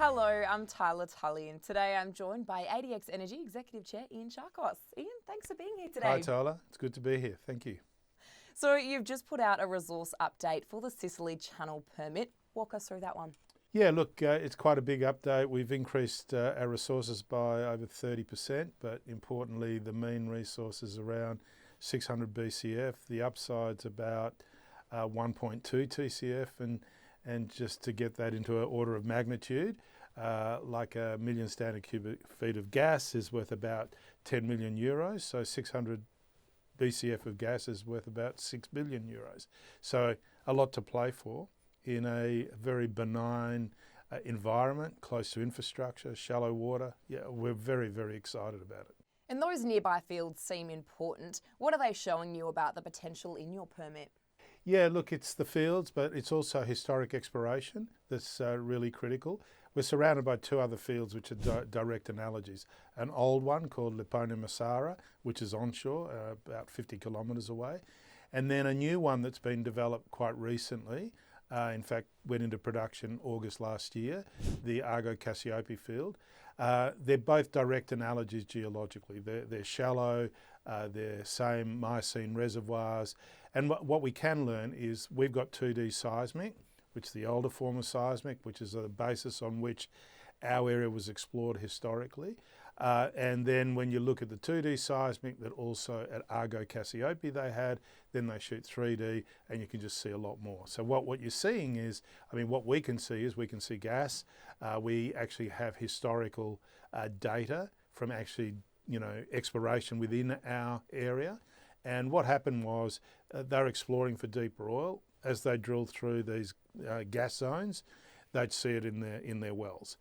Hello, I'm Tylah Tully, and today I'm joined by ADX Energy Executive Chair Ian Tchacos. Ian, thanks for being here today. Hi Tyler, it's good to be here. Thank you. So you've just put out a resource update for the Sicily Channel permit. Walk us through that one. Yeah, look, it's quite a big update. We've increased our resources by over 30%, but importantly, the mean resource is around 600 BCF. The upside's about 1.2 TCF, and just to get that into an order of magnitude, like a million standard cubic feet of gas is worth about 10 million euros. So 600 BCF of gas is worth about 6 billion euros. So a lot to play for in a very benign environment, close to infrastructure, shallow water. Yeah, we're very, very excited about it. And those nearby fields seem important. What are they showing you about the potential in your permit? Yeah, look, it's the fields, but it's also historic exploration that's really critical. We're surrounded by two other fields which are direct analogies. An old one called Lipona Massara, which is onshore, about 50 kilometres away. And then a new one that's been developed quite recently, in fact went into production August last year, the Argo Cassiope field. They're both direct analogies geologically. They're shallow, they're same Miocene reservoirs. And what we can learn is we've got 2D seismic, which is the older form of seismic, which is the basis on which our area was explored historically. And then when you look at the 2D seismic that also at Argo Cassiope they had, then they shoot 3D and you can just see a lot more. So what you're seeing is, I mean, what we can see is we can see gas. We actually have historical data from actually, exploration within our area. And what happened was they're exploring for deeper oil. As they drill through these gas zones, they'd see it in their wells.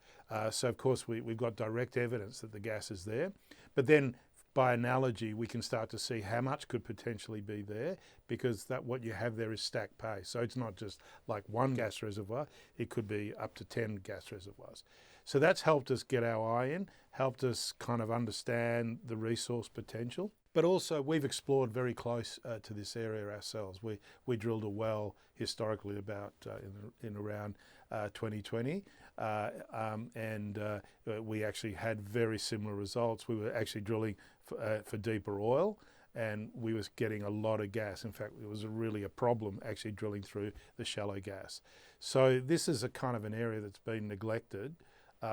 So of course we've got direct evidence that the gas is there, but then by analogy we can start to see how much could potentially be there, because what you have there is stacked pay. So it's not just like one gas reservoir, it could be up to 10 gas reservoirs. So that's helped us get our eye in, helped us kind of understand the resource potential. But also we've explored very close to this area ourselves. We drilled a well historically about in around 2020, and we actually had very similar results. We were actually drilling for deeper oil, and we was getting a lot of gas. In fact, it was really a problem actually drilling through the shallow gas. So this is a kind of an area that's been neglected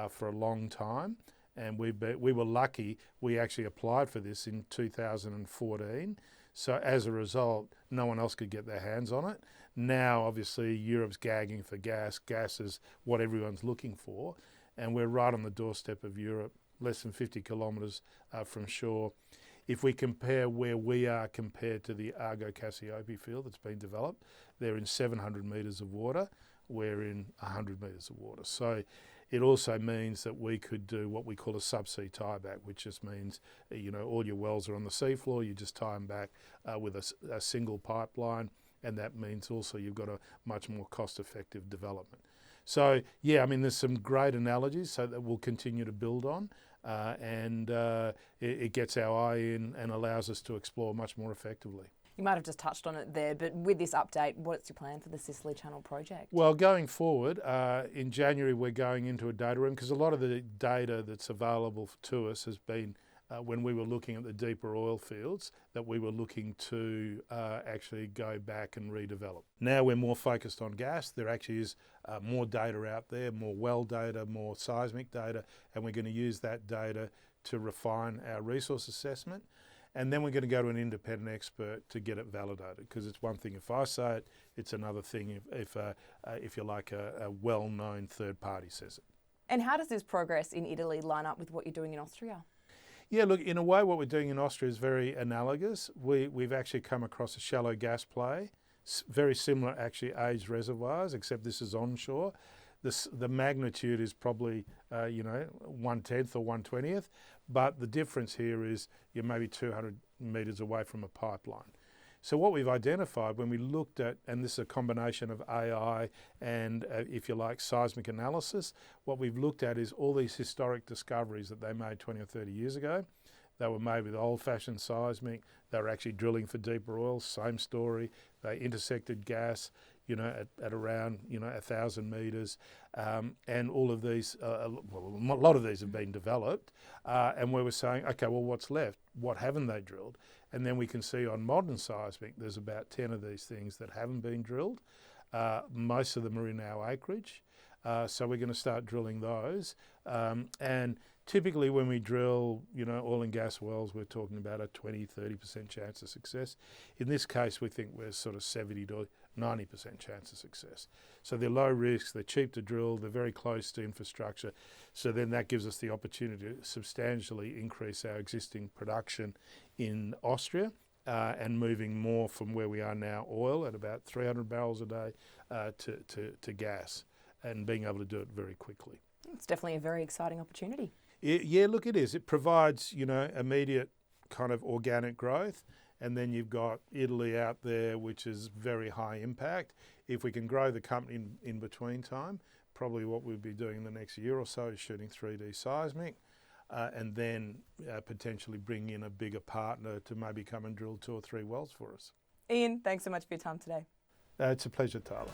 for a long time. And we were lucky, we actually applied for this in 2014. So as a result, no one else could get their hands on it. Now, obviously, Europe's gagging for gas. Gas is what everyone's looking for. And we're right on the doorstep of Europe, less than 50 kilometres from shore. If we compare where we are compared to the Argo Cassiope field that's been developed, they're in 700 metres of water. We're in 100 metres of water. So it also means that we could do what we call a subsea tieback, which just means, all your wells are on the seafloor, you just tie them back with a single pipeline, and that means also you've got a much more cost-effective development. So, yeah, I mean, there's some great analogies so that we'll continue to build on, and it gets our eye in and allows us to explore much more effectively. You might have just touched on it there, but with this update, what's your plan for the Sicily Channel project? Well, going forward, in January we're going into a data room, because a lot of the data that's available to us has been when we were looking at the deeper oil fields that we were looking to actually go back and redevelop. Now we're more focused on gas. There actually is more data out there, more well data, more seismic data, and we're going to use that data to refine our resource assessment. And then we're going to go to an independent expert to get it validated, because it's one thing if I say it, it's another thing if you're like a well-known third party says it. And how does this progress in Italy line up with what you're doing in Austria? Yeah, look, in a way what we're doing in Austria is very analogous. We've actually come across a shallow gas play, very similar actually aged reservoirs, except this is onshore. The magnitude is probably 1/10 or 1/20th, but the difference here is you're maybe 200 metres away from a pipeline. So what we've identified when we looked at, and this is a combination of AI and, if you like, seismic analysis, what we've looked at is all these historic discoveries that they made 20 or 30 years ago. They were made with old-fashioned seismic. They were actually drilling for deeper oil, same story. They intersected gas. at around 1,000 metres, and all of these, a lot of these have been developed, and we were saying, okay, well, what's left? What haven't they drilled? And then we can see on modern seismic, there's about 10 of these things that haven't been drilled. Most of them are in our acreage, so we're going to start drilling those. And typically when we drill, oil and gas wells, we're talking about a 20-30% chance of success. In this case, we think we're sort of 70 to 90% chance of success. So they're low risk, they're cheap to drill, they're very close to infrastructure. So then that gives us the opportunity to substantially increase our existing production in Austria, and moving more from where we are now, oil at about 300 barrels a day, to gas, and being able to do it very quickly. It's definitely a very exciting opportunity. Yeah, look, it is. It provides, immediate kind of organic growth. And then you've got Italy out there, which is very high impact. If we can grow the company in between time, probably what we'll be doing in the next year or so is shooting 3D seismic, and then potentially bring in a bigger partner to maybe come and drill 2 or 3 wells for us. Ian, thanks so much for your time today. It's a pleasure, Tyler.